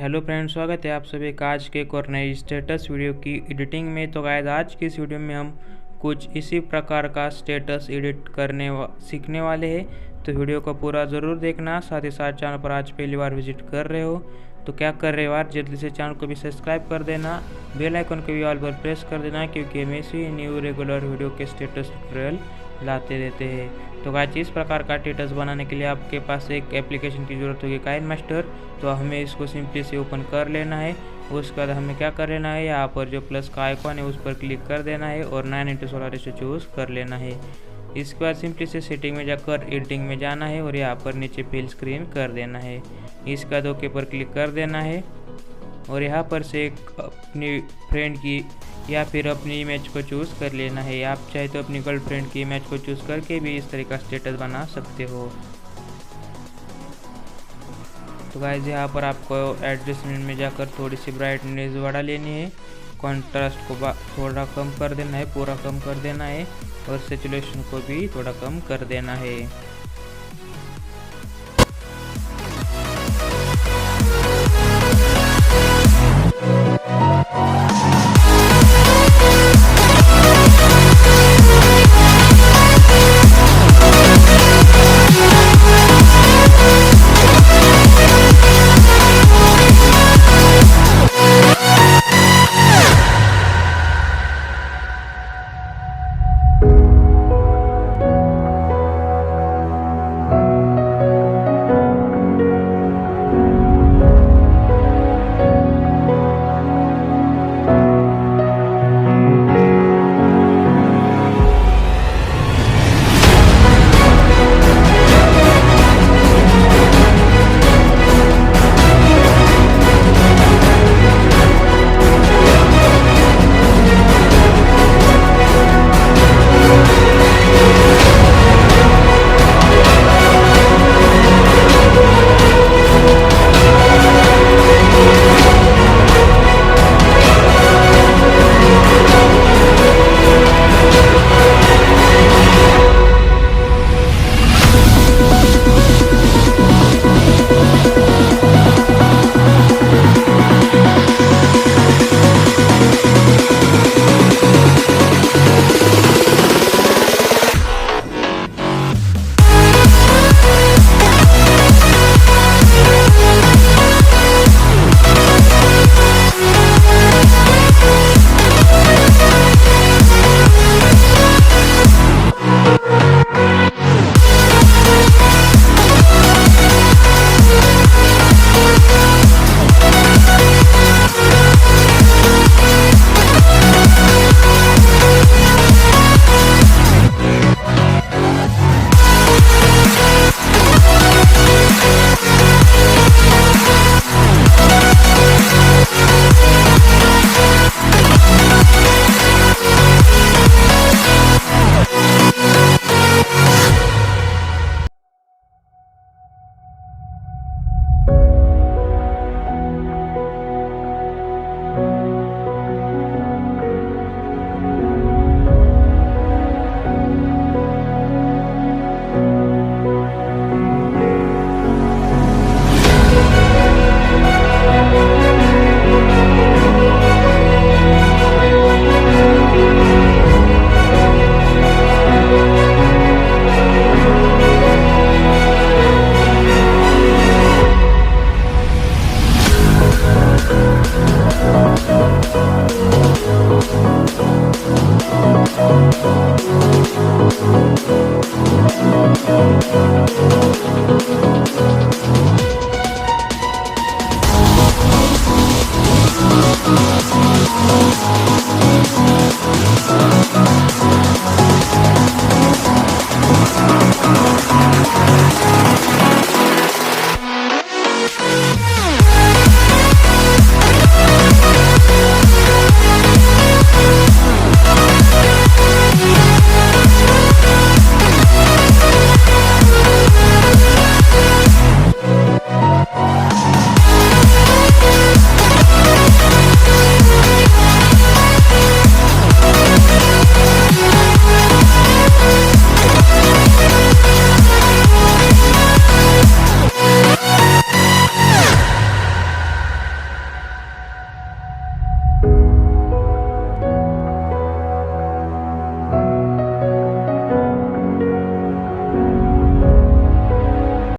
Hello friends, स्वागत है आप सभी का आज के एक और नई स्टेटस वीडियो की एडिटिंग में। तो गाइस, आज की इस वीडियो में हम कुछ इसी प्रकार का स्टेटस एडिट सीखने वाले हैं। तो वीडियो को पूरा ज़रूर देखना। साथ ही साथ चैनल पर आज पहली बार विजिट कर रहे हो तो क्या कर रहे हो यार, जल्दी से चैनल को भी सब्सक्राइब कर देना, बेल आइकन को भी ऑल पर प्रेस कर देना, क्योंकि हम ऐसे ही न्यू रेगुलर वीडियो के स्टेटस ट्यूटोरियल लाते रहते हैं। तो गाइस, इस प्रकार का स्टेटस बनाने के लिए आपके पास एक एप्लीकेशन की ज़रूरत होगी, काइनमास्टर। तो हमें इसको सिंपली से ओपन कर लेना है। उसके बाद हमें क्या कर लेना है, यहाँ पर जो प्लस का आइकॉन है उस पर क्लिक कर देना है और 9:16 रेशो चूज़ कर लेना है। इसके बाद सिंपली से सेटिंग में जाकर एडिटिंग में जाना है और यहाँ पर नीचे फिल स्क्रीन कर देना है। इसके बाद ओके पर क्लिक कर देना है और यहाँ पर से एक अपनी फ्रेंड की या फिर अपनी इमेज को चूज़ कर लेना है। आप चाहे तो अपनी गर्लफ्रेंड की इमेज को चूज़ करके भी इस तरह का स्टेटस बना सकते हो। तो गाइस, यहाँ पर आपको एडजस्टमेंट में जाकर थोड़ी सी ब्राइटनेस बढ़ा लेनी है, कॉन्ट्रास्ट को थोड़ा कम कर देना है, पूरा कम कर देना है और सैचुरेशन को भी थोड़ा कम कर देना है।